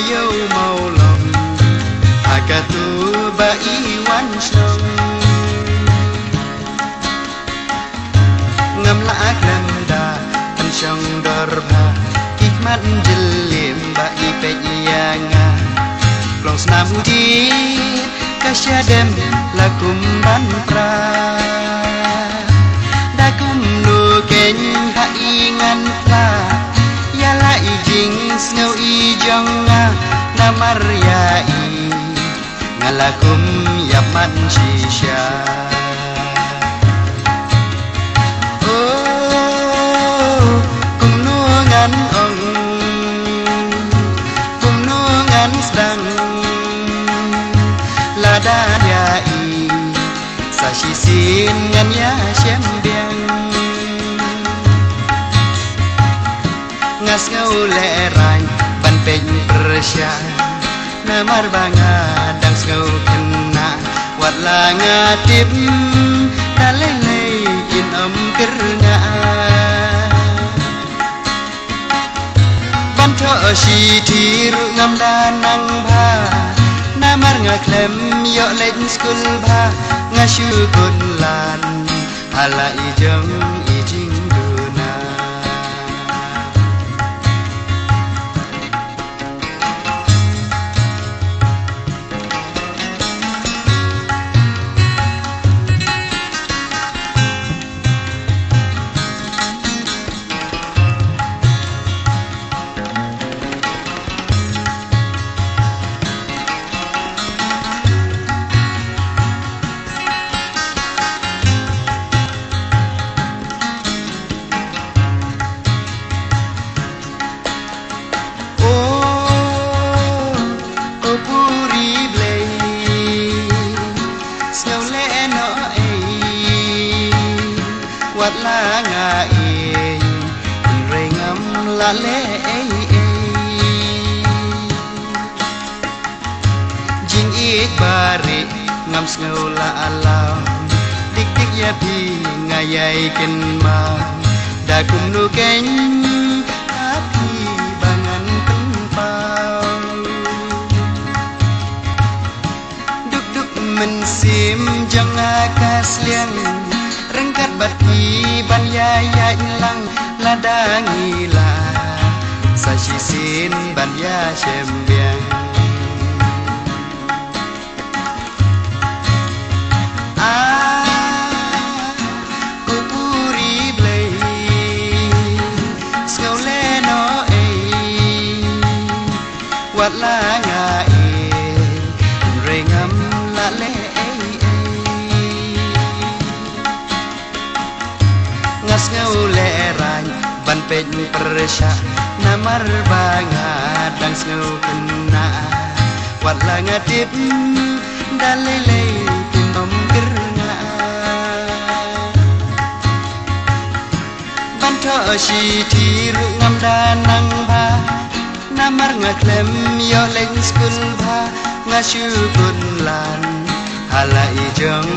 yo mau lòng Hakatu ba iwan song Ngam la akram da An song dorba Kihmat jelim ba ipe yanga Plong senam uji Kasyadem lakum ban pra Dakum nu keny ha ingan pla Yala ijing snau ijonga Namar yai Ngalakum yaman shisha Oh Kum nungan ong Kum nungan sedang Ladan yai Sa shisin ngan ya shem biang Ngas ngau lerang ban peny persya Namar banga dang ngau kena Wat la ngatip Dalelei in kerna Ban tho shi thiru ngam danang bha Namar ngaklem yo lệnh skul bha Ngashukun lan Hala ijong ijing duna Wat la nga in Ringam la le Jing ik bari Ngam snau la alam Dik dik ya pi Ngayay ken ma Da kum nu keny Api bangan penpau Duk duk mensim Jang akas liang Rengkat bati ban ya ilang ladangi la Sa shisin ban ya shembiang Kupuri blei Skau leno Wat la nga Rengam la le Ngas ngau lerang ban peny persya Namar banga dang ngau kena Wat la ngatip dalelei tinom kerna Ban tho shi thiru ngam danang bha Namar ngaklem yo lệnh skul bha Ngashukun lan Hala ijong